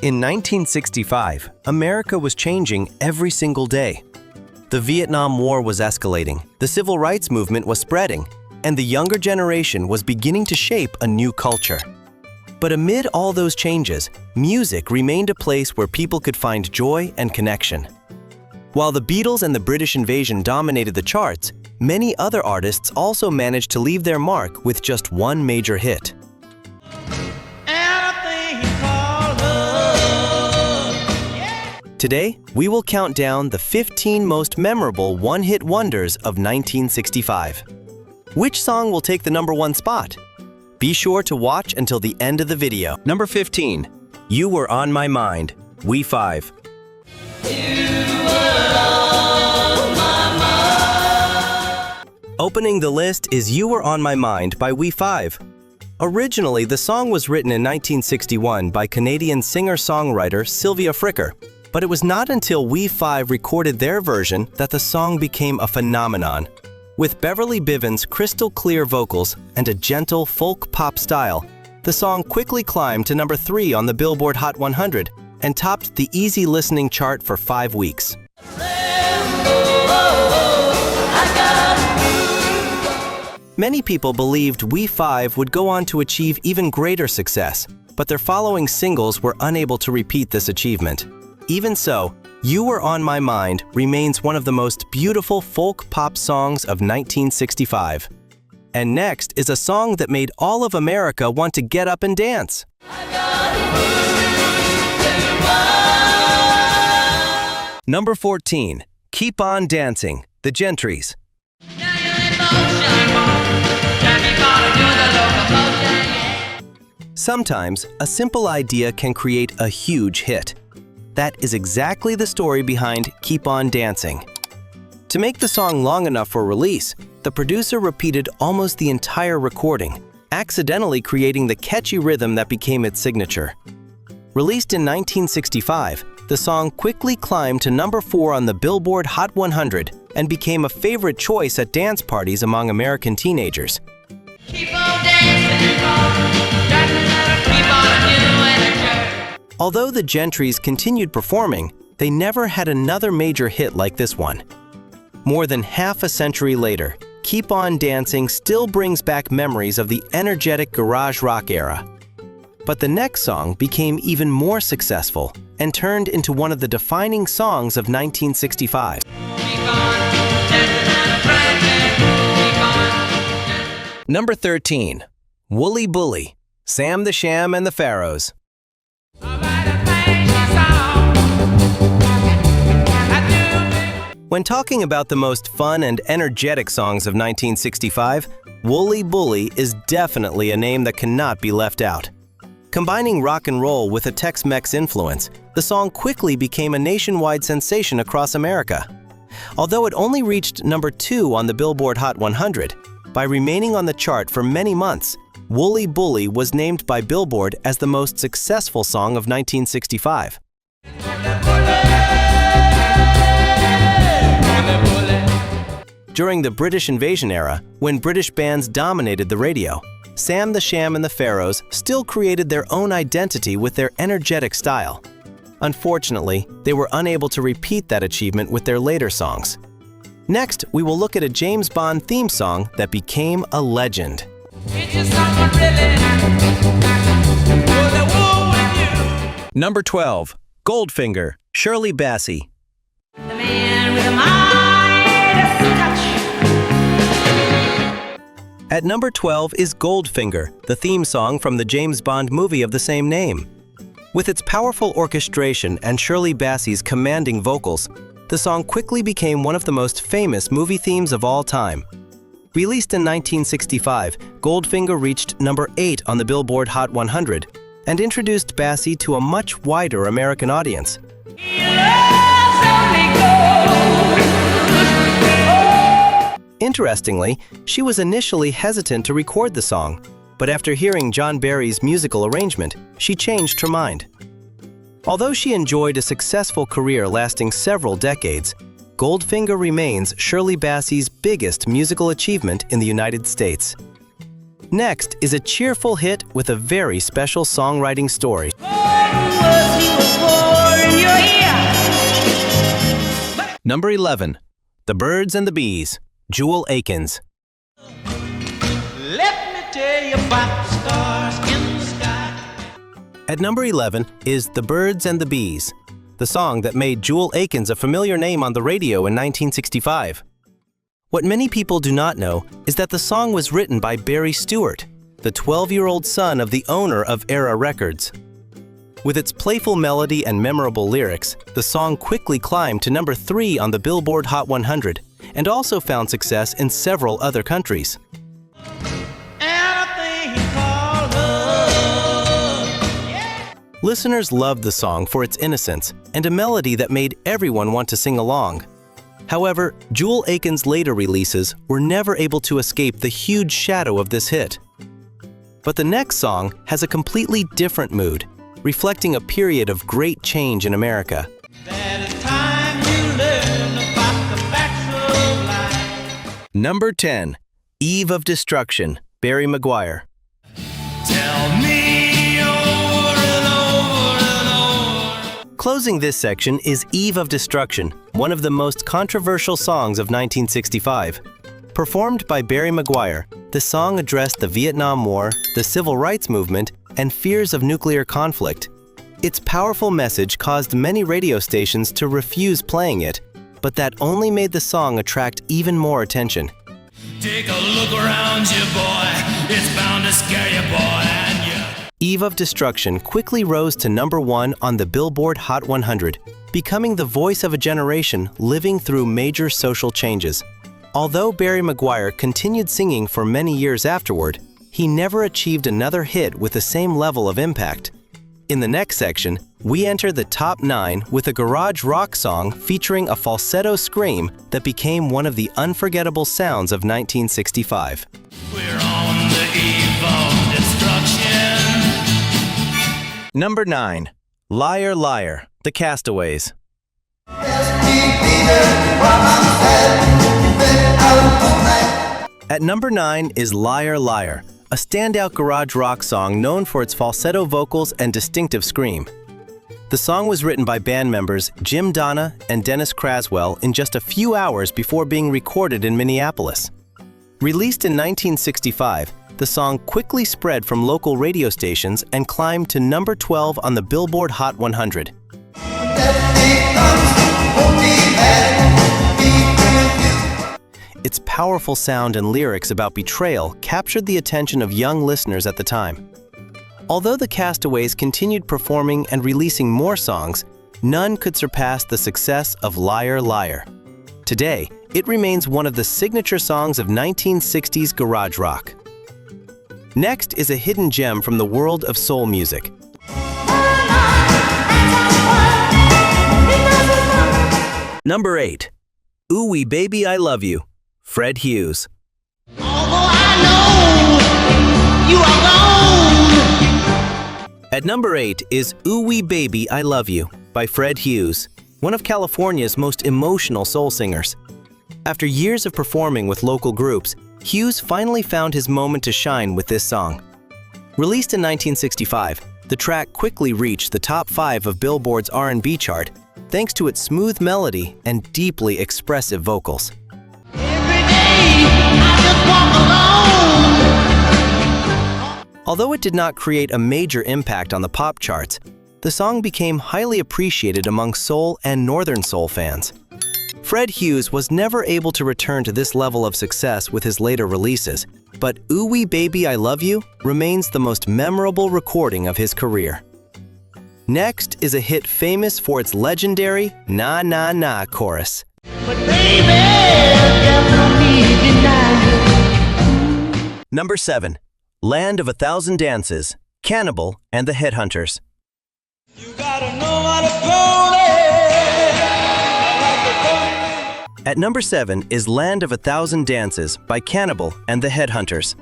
In 1965, America was changing every single day. The Vietnam War was escalating, the civil rights movement was spreading, and the younger generation was beginning to shape a new culture. But amid all those changes, music remained a place where people could find joy and connection. While the Beatles and the British Invasion dominated the charts, many other artists also managed to leave their mark with just one major hit. Today, we will count down the 15 most memorable one-hit wonders of 1965. Which song will take the #1 spot? Be sure to watch until the end of the video. Number 15, You Were On My Mind, We 5. Opening the list is You Were On My Mind by We 5. Originally, the song was written in 1961 by Canadian singer-songwriter Sylvia Fricker, but it was not until We 5 recorded their version that the song became a phenomenon. With Beverly Bivens' crystal-clear vocals and a gentle folk-pop style, the song quickly climbed to number 3 on the Billboard Hot 100 and topped the easy listening chart for 5 weeks. Many people believed We 5 would go on to achieve even greater success, but their following singles were unable to repeat this achievement. Even so, You Were On My Mind remains one of the most beautiful folk-pop songs of 1965. And next is a song that made all of America want to get up and dance. Number 14, Keep On Dancing, The Gentrys. Sometimes, a simple idea can create a huge hit. That is exactly the story behind Keep On Dancing. To make the song long enough for release, the producer repeated almost the entire recording, accidentally creating the catchy rhythm that became its signature. Released in 1965, the song quickly climbed to number 4 on the Billboard Hot 100 and became a favorite choice at dance parties among American teenagers. Keep on dancing, keep on doing it. Although the Gentrys continued performing, they never had another major hit like this one. More than half a century later, Keep On Dancing still brings back memories of the energetic garage rock era. But the next song became even more successful and turned into one of the defining songs of 1965. Number 13, Wooly Bully, Sam the Sham and the Pharaohs. When talking about the most fun and energetic songs of 1965, Wooly Bully is definitely a name that cannot be left out. Combining rock and roll with a Tex-Mex influence, the song quickly became a nationwide sensation across America. Although it only reached number 2 on the Billboard Hot 100, by remaining on the chart for many months, Wooly Bully was named by Billboard as the most successful song of 1965. During the British Invasion era, when British bands dominated the radio, Sam the Sham and the Pharaohs still created their own identity with their energetic style. Unfortunately, they were unable to repeat that achievement with their later songs. Next, we will look at a James Bond theme song that became a legend. Number 12, Goldfinger, Shirley Bassey. The man with a Midas touch. At number 12 is Goldfinger, the theme song from the James Bond movie of the same name. With its powerful orchestration and Shirley Bassey's commanding vocals, the song quickly became one of the most famous movie themes of all time. Released in 1965, Goldfinger reached number 8 on the Billboard Hot 100 and introduced Bassey to a much wider American audience. Interestingly, she was initially hesitant to record the song, but after hearing John Barry's musical arrangement, she changed her mind. Although she enjoyed a successful career lasting several decades, Goldfinger remains Shirley Bassey's biggest musical achievement in the United States. Next is a cheerful hit with a very special songwriting story. Number 11, The Birds and the Bees, Jewel Akins. Let me tell you about the stars in the sky. At number 11 is The Birds and the Bees, the song that made Jewel Akins a familiar name on the radio in 1965. What many people do not know is that the song was written by Barry Stewart, the 12-year-old son of the owner of Era Records. With its playful melody and memorable lyrics, the song quickly climbed to number 3 on the Billboard Hot 100 and also found success in several other countries. Listeners loved the song for its innocence and a melody that made everyone want to sing along. However, Jewel Akins' later releases were never able to escape the huge shadow of this hit. But the next song has a completely different mood, reflecting a period of great change in America. Number 10, Eve of Destruction, Barry Maguire. Tell me over and over and over. Closing this section is Eve of Destruction, one of the most controversial songs of 1965. Performed by Barry Maguire, the song addressed the Vietnam War, the Civil Rights Movement, and fears of nuclear conflict. Its powerful message caused many radio stations to refuse playing it, but that only made the song attract even more attention. Take a look around you, boy. It's bound to scare you, boy, and you. Eve of Destruction quickly rose to number 1 on the Billboard Hot 100, becoming the voice of a generation living through major social changes. Although Barry Maguire continued singing for many years afterward, he never achieved another hit with the same level of impact. In the next section, we enter the top 9 with a garage rock song featuring a falsetto scream that became one of the unforgettable sounds of 1965. We're on the eve of destruction. Number 9, Liar Liar, The Castaways. At number 9 is Liar Liar, a standout garage rock song known for its falsetto vocals and distinctive scream. The song was written by band members Jim Donna and Dennis Craswell in just a few hours before being recorded in Minneapolis. Released in 1965, the song quickly spread from local radio stations and climbed to number 12 on the Billboard Hot 100. Its powerful sound and lyrics about betrayal captured the attention of young listeners at the time. Although the Castaways continued performing and releasing more songs, none could surpass the success of Liar Liar. Today, it remains one of the signature songs of 1960s garage rock. Next is a hidden gem from the world of soul music. Number 8, Ooh Wee Baby I Love You, Fred Hughes. At number 8 is Ooh Wee Baby I Love You by Fred Hughes, one of California's most emotional soul singers. After years of performing with local groups, Hughes finally found his moment to shine with this song. Released in 1965, the track quickly reached the top 5 of Billboard's R&B chart thanks to its smooth melody and deeply expressive vocals. Although it did not create a major impact on the pop charts, the song became highly appreciated among soul and northern soul fans. Fred Hughes was never able to return to this level of success with his later releases, but Ooh Wee Baby I Love You remains the most memorable recording of his career. Next is a hit famous for its legendary Na Na Na chorus. But baby, Number 7, Land of a Thousand Dances, Cannibal and the Headhunters. you gotta know how to go there. At number 7 is Land of a Thousand Dances by Cannibal and the Headhunters.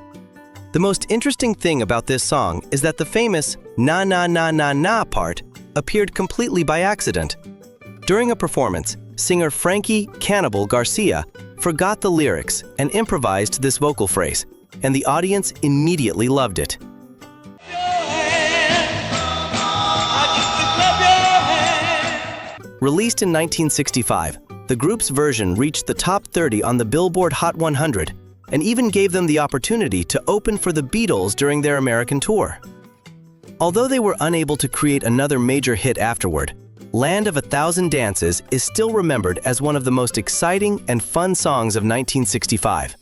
The most interesting thing about this song is that the famous na na na na na part appeared completely by accident. During a performance, singer Frankie Cannibal Garcia forgot the lyrics and improvised this vocal phrase, and the audience immediately loved it. I Released in 1965, the group's version reached the top 30 on the Billboard Hot 100 and even gave them the opportunity to open for the Beatles during their American tour. Although they were unable to create another major hit afterward, Land of a Thousand Dances is still remembered as one of the most exciting and fun songs of 1965.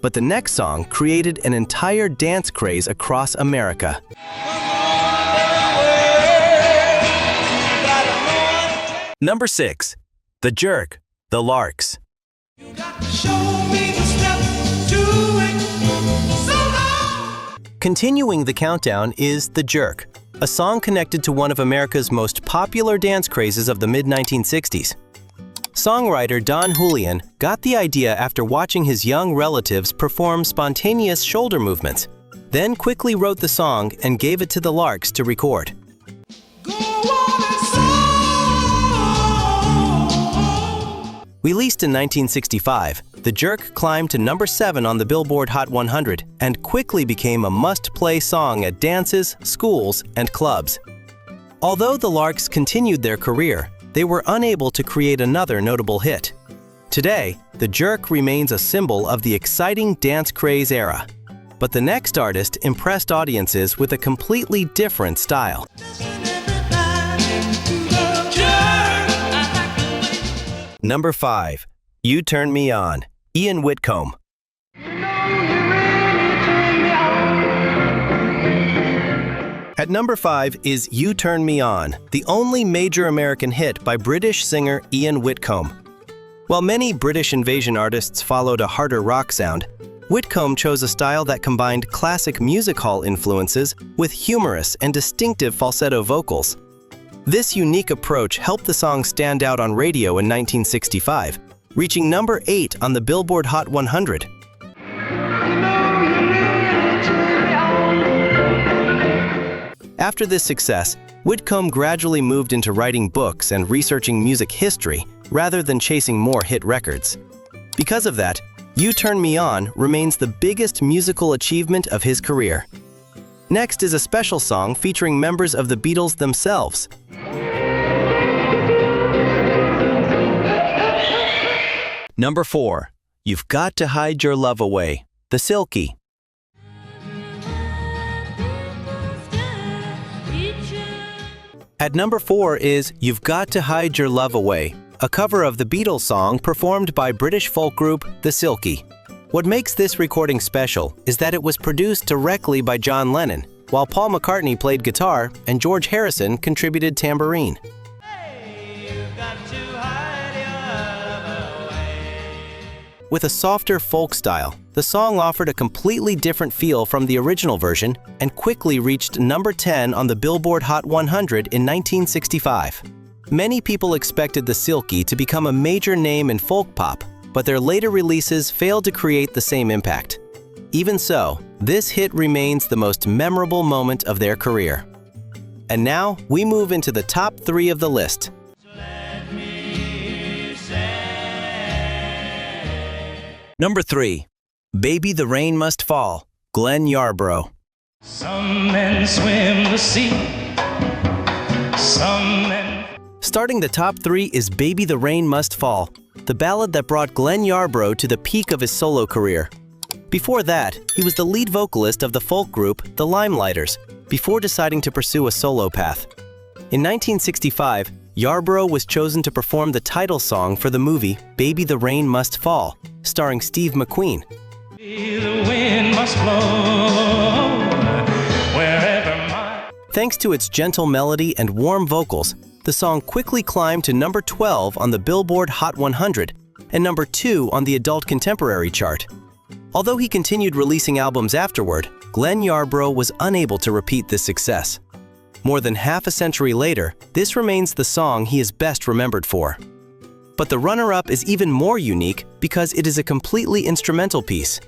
But the next song created an entire dance craze across America. Number 6. The Jerk, The Larks. Continuing the countdown is The Jerk, a song connected to one of America's most popular dance crazes of the mid-1960s. Songwriter Don Julian got the idea after watching his young relatives perform spontaneous shoulder movements, then quickly wrote the song and gave it to the Larks to record. Released in 1965, The Jerk climbed to number 7 on the Billboard Hot 100 and quickly became a must-play song at dances, schools, and clubs. Although the Larks continued their career, they were unable to create another notable hit. Today, The Jerk remains a symbol of the exciting dance craze era. But the next artist impressed audiences with a completely different style. Number 5. You Turn Me On, Ian Whitcomb. At number 5 is You Turn Me On, the only major American hit by British singer Ian Whitcomb. While many British invasion artists followed a harder rock sound, Whitcomb chose a style that combined classic music hall influences with humorous and distinctive falsetto vocals. This unique approach helped the song stand out on radio in 1965, reaching number 8 on the Billboard Hot 100. After this success, Whitcomb gradually moved into writing books and researching music history rather than chasing more hit records. Because of that, You Turn Me On remains the biggest musical achievement of his career. Next is a special song featuring members of the Beatles themselves. Number 4. You've Got to Hide Your Love Away, The Silky. At number 4 is You've Got to Hide Your Love Away, a cover of the Beatles song performed by British folk group The Silky. What makes this recording special is that it was produced directly by John Lennon, while Paul McCartney played guitar and George Harrison contributed tambourine. With a softer folk style, the song offered a completely different feel from the original version and quickly reached number 10 on the Billboard Hot 100 in 1965. Many people expected The Silky to become a major name in folk pop, but their later releases failed to create the same impact. Even so, this hit remains the most memorable moment of their career. And now, we move into the top 3 of the list. Number 3. Baby the Rain Must Fall, Glenn Yarbrough. Some men swim the sea. Some men... Starting the top 3 is Baby the Rain Must Fall, the ballad that brought Glenn Yarbrough to the peak of his solo career. Before that, he was the lead vocalist of the folk group The Limelighters, before deciding to pursue a solo path. In 1965, Yarbrough was chosen to perform the title song for the movie Baby the Rain Must Fall, starring Steve McQueen. The wind must blow wherever my... Thanks to its gentle melody and warm vocals, the song quickly climbed to number 12 on the Billboard Hot 100 and number 2 on the Adult Contemporary chart. Although he continued releasing albums afterward, Glenn Yarbrough was unable to repeat this success. More than half a century later, this remains the song he is best remembered for. But the runner-up is even more unique because it is a completely instrumental piece.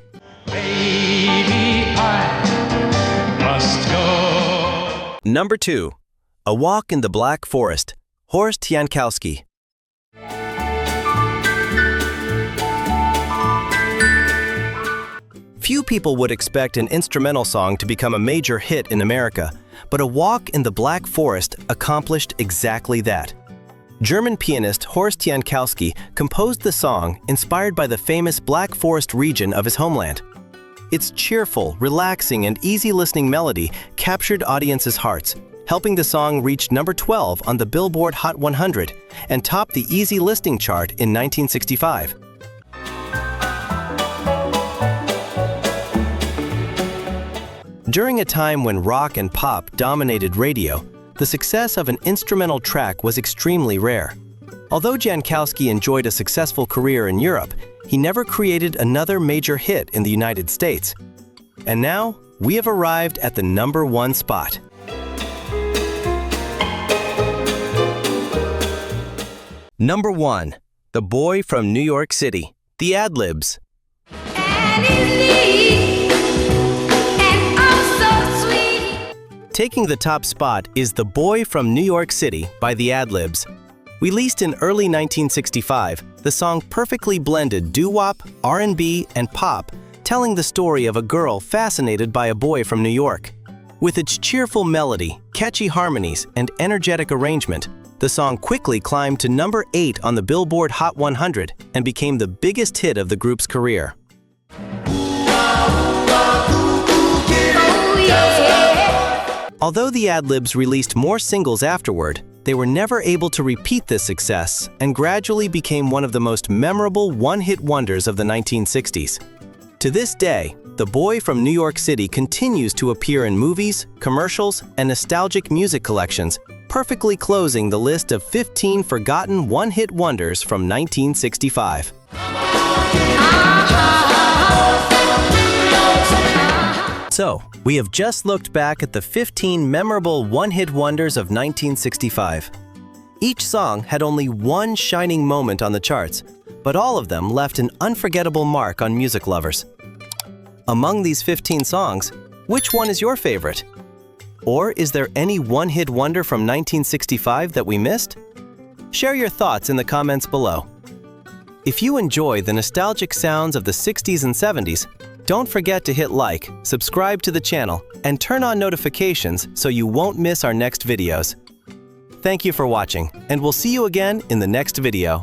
Baby, I must go. Number 2. A Walk in the Black Forest, Horst Jankowski. Few people would expect an instrumental song to become a major hit in America, but A Walk in the Black Forest accomplished exactly that. German pianist Horst Jankowski composed the song inspired by the famous Black Forest region of his homeland. Its cheerful, relaxing, and easy-listening melody captured audiences' hearts, helping the song reach number 12 on the Billboard Hot 100 and top the easy listening chart in 1965. During a time when rock and pop dominated radio, the success of an instrumental track was extremely rare. Although Jankowski enjoyed a successful career in Europe, he never created another major hit in the United States. And now, we have arrived at the number 1 spot. Number 1. The Boy from New York City, the Ad-libs. Taking the top spot is The Boy from New York City by the Ad-libs. Released in early 1965, the song perfectly blended doo-wop, R&B, and pop, telling the story of a girl fascinated by a boy from New York. With its cheerful melody, catchy harmonies, and energetic arrangement, the song quickly climbed to number 8 on the Billboard Hot 100 and became the biggest hit of the group's career. Although the Ad-libs released more singles afterward, they were never able to repeat this success and gradually became one of the most memorable one-hit wonders of the 1960s. To this day, The Boy from New York City continues to appear in movies, commercials, and nostalgic music collections, perfectly closing the list of 15 forgotten one-hit wonders from 1965. So, we have just looked back at the 15 memorable one-hit wonders of 1965. Each song had only one shining moment on the charts, but all of them left an unforgettable mark on music lovers. Among these 15 songs, which one is your favorite? Or is there any one-hit wonder from 1965 that we missed? Share your thoughts in the comments below. If you enjoy the nostalgic sounds of the 60s and 70s, don't forget to hit like, subscribe to the channel, and turn on notifications so you won't miss our next videos. Thank you for watching, and we'll see you again in the next video.